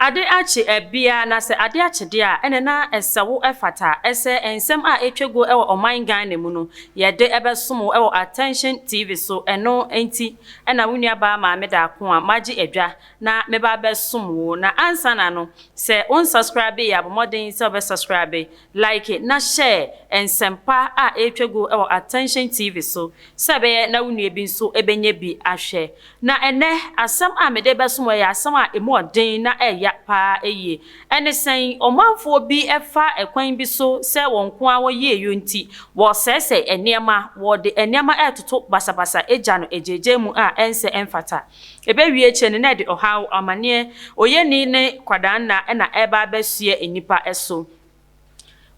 ade achi ebia na se ade achi de a ene na esewo efata ese ensem a etwego ewo oman Ghana mu no ye de ebesomo ewo Attention TV so eno enti ena wunua ba ma me da ko a magi edwa na me ba besomo na ansa na no se unsubscribe ya bomodin se obe subscribe like it na share ensempa a etwego ewo Attention TV so se be na wunua bi so ebenye bi ahwe na ene asem a me de besomo ya asem a emu odin na ya pa eye ene sen omanfo bi efa ekwan bi so se wonko a wo ye yonti wo sese enema wo de enema etoto basabasa eja no ejeje mu a ense enfata ebe wie chene na de ohaw amane oye ni ne kwadan na ena eba basue enipa eso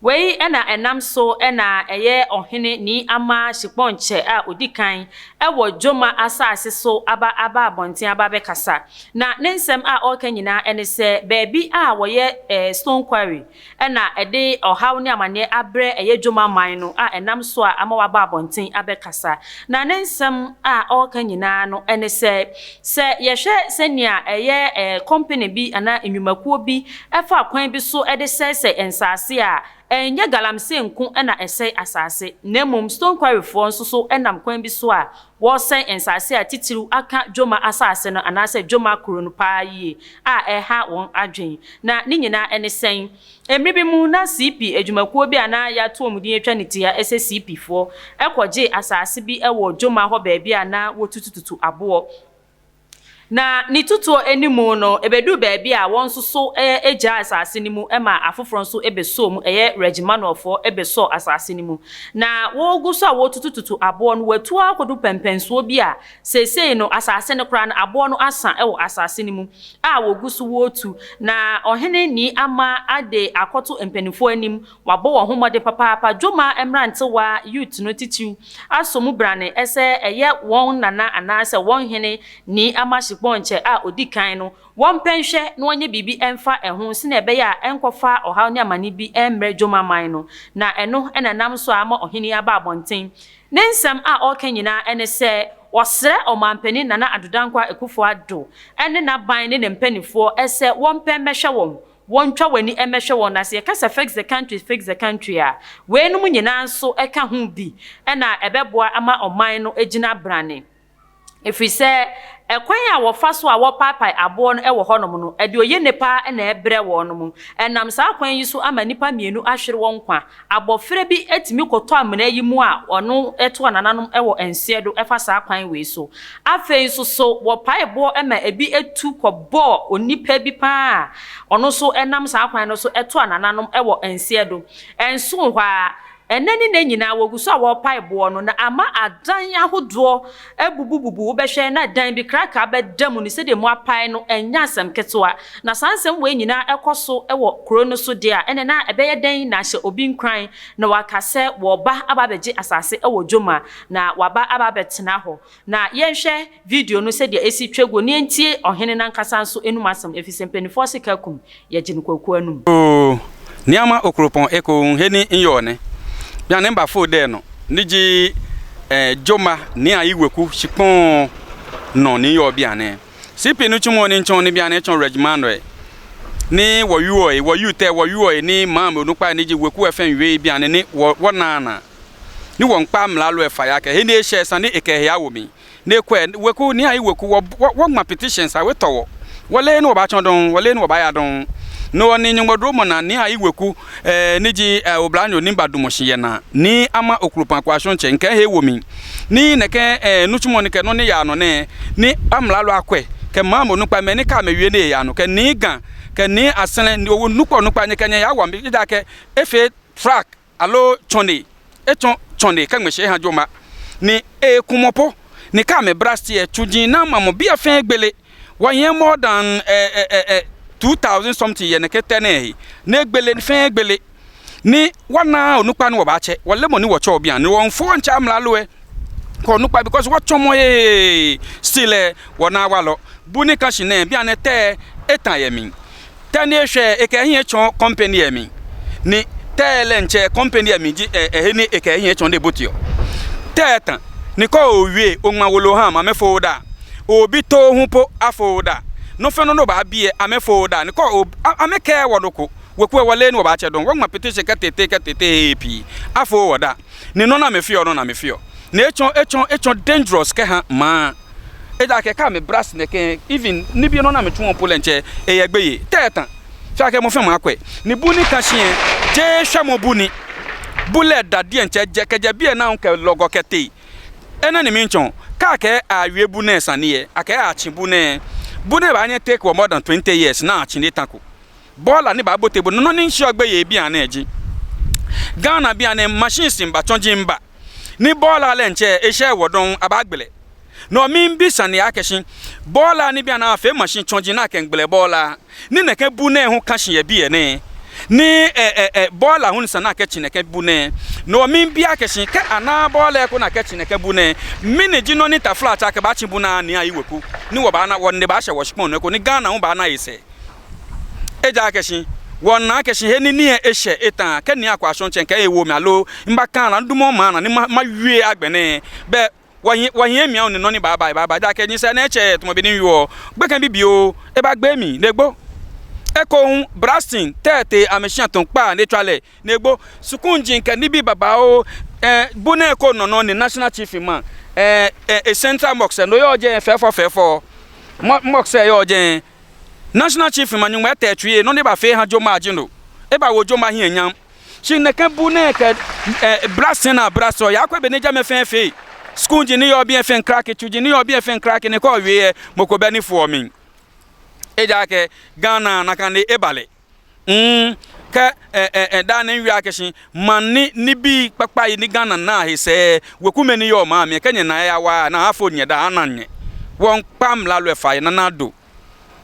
wei ena enam so ena eye ohene ni ama shiponche a odikan ewo Joma asase so aba abonten aba bekasa na nensem a okanyina ene se baby a woye Stone Quarry ena ede ohaw ni amane abre eye Joma man no a enam so a ama waba abonten abekasa na nensem a okanyina no ene se yehwe senia eye company bi ana enwumakuo bi efa kwan bi so ede se ensase a enye galamse nku ena ese asase nemum Stone Quarry fo nso so enam kwan bi so a wo sen ensase a titiru aka Joma asase no anase Joma kuro no pa yi a eha won adwen na ni nyina ene sen emribi mu na CP adwumakuo bi ana ya to omudin atwa netia ese CP fo ekoje asase bi ewo Joma ho ba bia na wo tutututu abo na ni tutuo enimu no ebedu baabi a won so eja asase nimu ema afoforo so ebeso mu eye regimanofo ebeso asase nimu na wo gu so a wo tutututu abo no watu akodu pempenso bi a sesei no asase ne kra na abo no asan ewo asase nimu a wo gu so wotu na ohene ni ama ade akoto empanifo anim wabo wo homode papa Joma emrante wa youth no titiu asomu brane ese eye won nana anase won hene ni ama bonche a odikan no won penhwe no onye bibi emfa ehun se na ebe ya enkofa ohaw ne amane bi emre Joma man no na eno enanam so ama ohini aba abonten nensam a okanyina ene se wasre omampani nana adodankwa ekufo ado ene na ban ne mpanifo ese won pen mehwe won twa wani emehwe won na se kasa fix the country a we no nyina nso eka ho bi ena ebeboa ama oman no egina brane efi se ekwan a wo fa so a wo papai abo no ewo honom no ede oye nepa na ebre wo no mu enam sa kwan yi so ama nipa mienu ahwere won kwa abofre bi etimi koto amena yi mu a ono eto anananom ewo ensiedo efa sa kwan we so afei so wo paibo ema ebi etu kobo onipa bi pa ono so enam sa kwan no so eto anananom ewo ensiedo enso hwa enani na nyina woguso a wo paibo no na ama adan ahodo ebubububu behwe na dan bi kraka bedam ni se de mo apai no enya asem ketewa na sansem we nyina ekoso ewo kuro no so de a ene na ebeye dan na hye obi nkran na wakase wo ba ababeje asase ewo Joma na waba ababetena ho na yenhwe video no se de esi twego ne entie ohene na nkasa nso enum asem efisempeni sika kum ye gine kwaku anum niama okropon eko heni nyone bia nemba fo de no niji Joma ni ayiweku shipon no ni yo bia ne sipi no chumo ni nchon ni bia ne chon regimando ni wo yuo ni mam no kwa niji weku efen we bia ne ni wo nana ni won kpa mlalo efa ya ke he ni ehye san ni eke ya wo mi ne kwa weku ni ayiweku wo ma petitions a we towo wole ni wo ba chon don wole ni wo ba ya don no ni nyumodro mo na ni ayiweku niji oblanyo ni badumohye na ni ama okrupan kwasho nche nke he womi ni neke nuchumo ni ke no ni ya no ne ni amlalo akwe ke mamo nupa me ni ka mewie ne ya no ke ni gan ke ni asene ni owo nupa ni kenya ya wambi da ke efe track alo chone chone ka mehye ha Joma ni kumopo ni ka me brasti chujin na mamo bia fen gbele wayen more than 2000 something ye ne ketene ne gbele fen gbele ni wana onupa ni wo ba che wole mo ni wo cho obi an ni won fo ncha mlalo ko onupa because what chomo ye still wona walo buni kan shine bi an te etan ye mi tani ehwe eke hin echon company ye mi ni tele nche company ye mi ji ehni eke hin echon de botio tetan ni ko owie onma wolo ha ma me foda obi to hu po afoda no fe no ba bie amefo da ne ko ameke wodoko weku wale no ba che don won ma petition ka tete pi afo woda ne no na mefio no na mefio na echon dangerous ke ha ma eja ke ka me brass ne ke even ni bi no na me twon polenche eyegbeye tetan fa ke mo fe ma akwe ni buni ka hie je hwa mo buni bullet dade enche je keje bie na nke logo kete ena ni minchon ka ke awie bune sane aka achi bune ba anye take for more than 20 years na achi ni tanko bola ni ba botebu no ni nshi ogbeye bia na eji Ghana bia na machines mba tonji mba ni bola le nche ehye wodon abagbele no mimbi sane akeshin bola ni bia na afa machine tonji na kengbele bola ni neke bune hu kashin ye bie ne ni bola hun sana kechi neke bune no mimbi akeshin ke ana bola ko na kechi neke bune mini ji no ni ta flat aka ba chi buna ni ayiweku ni wo ba na won ne ba hye washpon ko ni Ghana hu ba na yise eja akeshin won na akeshin he ni ehye etan ke ni akwa so nchen ke ewo mi alo mba kan na ndumo ma na ni ma wie agbene be wahie mi awon no ni baba ja ke ni se na eche to mo bi ni yo gbe kan bibio e ba gbe mi negbo eko brasting tete ameshan ton pa neutrale negbo sukunjin ke ni bi baba o bune ko no ni national chief man central mox no yo je fefo mox yo je national chief man nyu mete twie no ne ba fe ha Joma agino e ba wo Joma hi enyam shi ne kan bune ke brasting na braso ya kwa be ne ja me fe skunji ni yo bien fen crack chuji ni yo bien fen crack ne ko wie moko be ni fo mi eja ke Ghana na kan ebale ka da na wi akeshin man ni bi papa ni Ghana na he se wekumeni yo ma me kenye na ya wa na afo nye da ananye won pam la lo fa na nado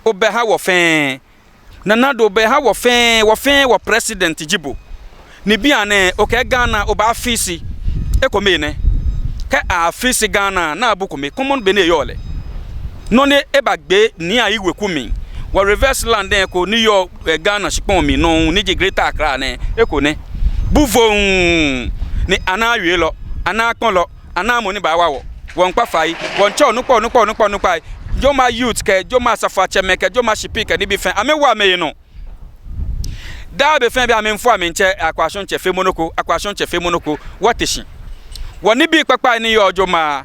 obe ha wo fen na nado obe ha wo fen wo president jibo ni bi ane o ke Ghana oba afisi ekome ne ka afisi Ghana na abukume common be ne yo le no ne ebagbe ni ayi wekumi wa reverse land den ko New York Ghana shipon mi no ni je Greater Accra ne eko ne buvon ni ana awie lo ana akon lo ana mo ni ba wa wo won pa fai won cho no pa Joma youth ke Joma safa cheme ke Joma shipi ke ni bi fen amewa me no da be fen bi amemfo amenche akwashon chefe monoko watishin woni bi papa ni yo Joma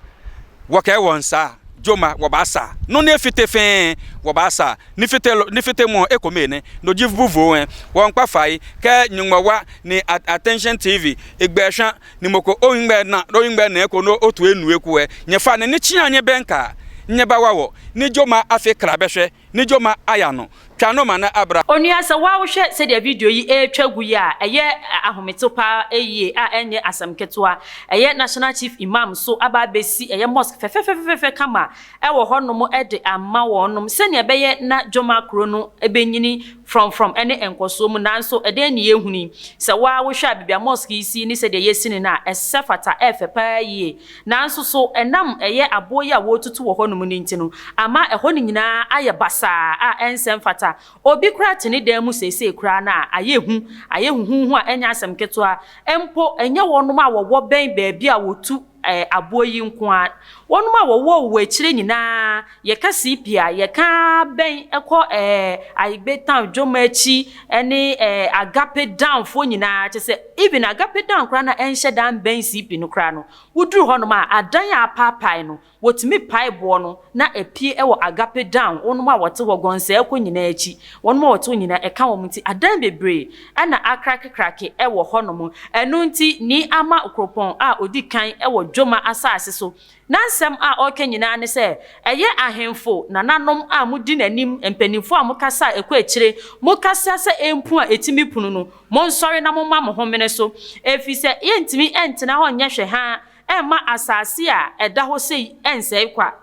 wo ke won sa Joma wabasa no ne fite fen wabasa ni fite mo ekomene no give buvo won pa fai ke nyunwa ni attention TV egbehwa ni moko oyingbe na eko no otu enu eku nyefa ne chi anye benka nyeba wawo ni Joma afekra behwe ni Joma ayano twano mana abra onua se wa wo hwe se de video yi etwagu ya eye ahometo pa eye a enye asamketoa eye national chief imam so aba besi eye mosque fe kama e wo honom e de amma wonom se ne beye na Joma kro no ebenyini from ene enkoso mu nanso e de ne yehuni se wa wo hwe abibia mosque isi ni se de yesini na esefata efe pa ye nanso so enam eye aboya wo tutu wo honom ni ntino ama e honi nyina aye basa a ensem fata obi kura tini dem sese kura na ayehu a enya asem ketoa empo enya wonum a wo ben baabi a wotu aboyi nko a wonum a wo akire nyina ye ka CPA ye ka ben ekọ Aigbe town Joma achi ene Agape down fo nyina che se even Agape down kura na enhye dan ben CP no kura no wuduru honum a adan a papai no wotimi pai bo no na epie ewo Agape down wonum a wote wogonse ekọ nyina achi wonum a wote nyina eka womti adan bebre ana akrake ewo honum enu nti ni ama okropon a odikan ewo Joma asase so nansem a okanyina ne se eye ahemfo nananom a mudi nanim empanifo a mukasa ekọ akire mukasa se empu a etimi punu no monsori na momma mo homene so efi se yentimi entena ho nyehwe ha emma asase a eda ho sei ensei kwa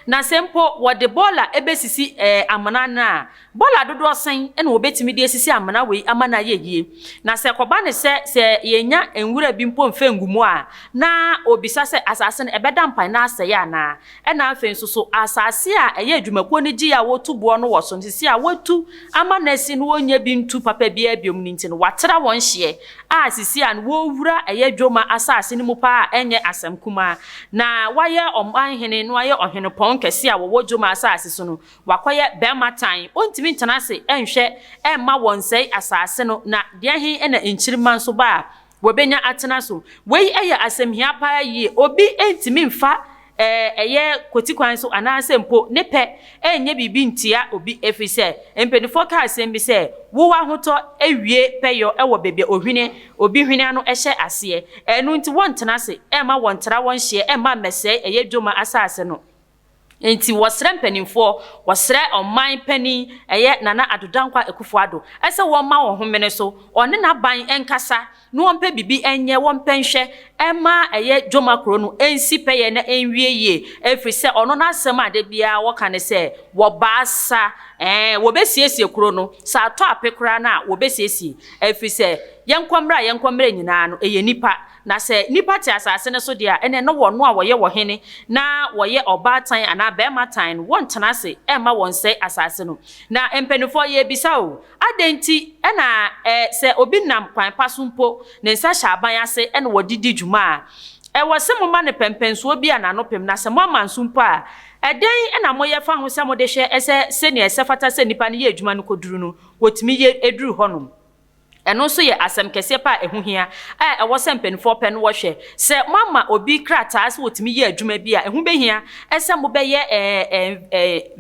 na sempo wode bola ebesisi amana na bola dodo sen ene obetimi de esisi amana we amana yeye na se koba ne se yenya enwura bi mpo mfengumu a na obisa se asase ne ebeda mpan na ase ya na ena afen so asase a eye adwumako ne gi ya wotubo no woso nsisi a wotu amana si no wonya bi ntu papa bi abiom ni ntino watera won hye a sisi an wo wura eye Joma asase ne mu pa enye asem kuma na waye oman hene no waye ohene pon pon kese a wo Joma asase so no wakoye bema tan ontimi ntanase enhwe emma wonsei asase no na de hen na enchirima nso ba wobenya atena so wei eye asemhia pa yi obi entimi mfa eye kotikwan so anase mpo ne pe enye bibi ntia obi efise empenifo ka asem bi se wo wa hoto ewie peyo ewo bebe ohwine obi hwine ano ehye ase enu nti wontena se ema wontara wonhye ema mese eye Joma asase no enti wosre mpanimfo wosre oman pani eye nana adodankwa ekufuado ese wo ma wo homene so one na ban enkasa no wompe bibi enye wompe nhwe ema eye Joma kro no ensi peye na enwie ye efri se ono na asem ade bia wo kane se wo baasa wo besiesie kro no sa to apekra na wo besiesie efri se yenkwamra nyina no eye nipa na se nipa ti asase ne so dia ene no wono a woye wo hene na woye obatan ana bema tan won tena se ema won se asase no na empenifo ye bisa o adenti ena se obi nam kwan pasumpo ne nsa shaban ase ene wodidi dwuma wo se mo ma ne pempenso obi ananopem na se mo amansumpo a eden ena mo ye fa ho se mo de hwe ese se ne ese fata se nipa ne ye adwuma no koduru no wotimi ye eduru honom eno so ye asem kese pa ehuhia ewo se mpenfo pe no wo hwe se mama obi krata ase wotimi ye adwuma bi a ehu behia ese mo be ye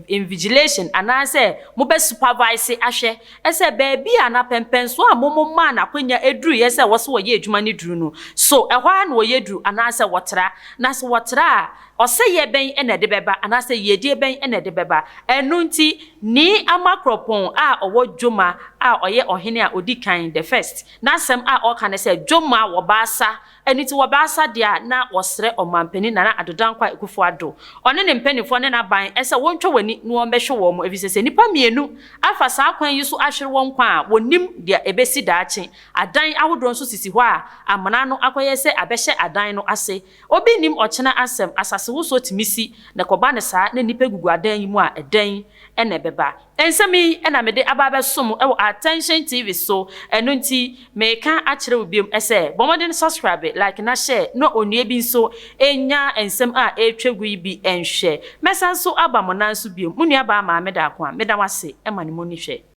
invigilation anase mo be supervise ahwe ese ba bi ana pempenso a momoma na kwanya eduru ye se wo so ye adwuma ne duru no so ehwa na wo ye duru anase wotra na se wotra ose ye ben ene de beba anase ye die ben ene de beba enu nti ni amakropon a owo Joma a oye ohene a odikan the first na sem a o kan say Joma wo baasa eniti wo baasa dia na wosre omampani na adodankwa ekufuado one ne mpanifo ne na ban ese wontwe wani no ombehwe wo mo efisese nipa mienu afa sa kwan yi so ahwere won kwa a wonim dia ebesi daache adan ahodro nso sisi ho a amana no akoye se abehye adan no ase obi nim ochena asem asase wo so timisi na koba ne saa na nipa gugu adan yi mu a edan ene beba ensemi ena mede ababe som ewo Attention TV so eno nti meka akire obiem ese bomodin subscribe like na share no onue bi nso enya ensem a etwegu yi bi enhwe mesan so aba mo nan so biem munua ba ma meda ko a meda wase ema ne moni hwe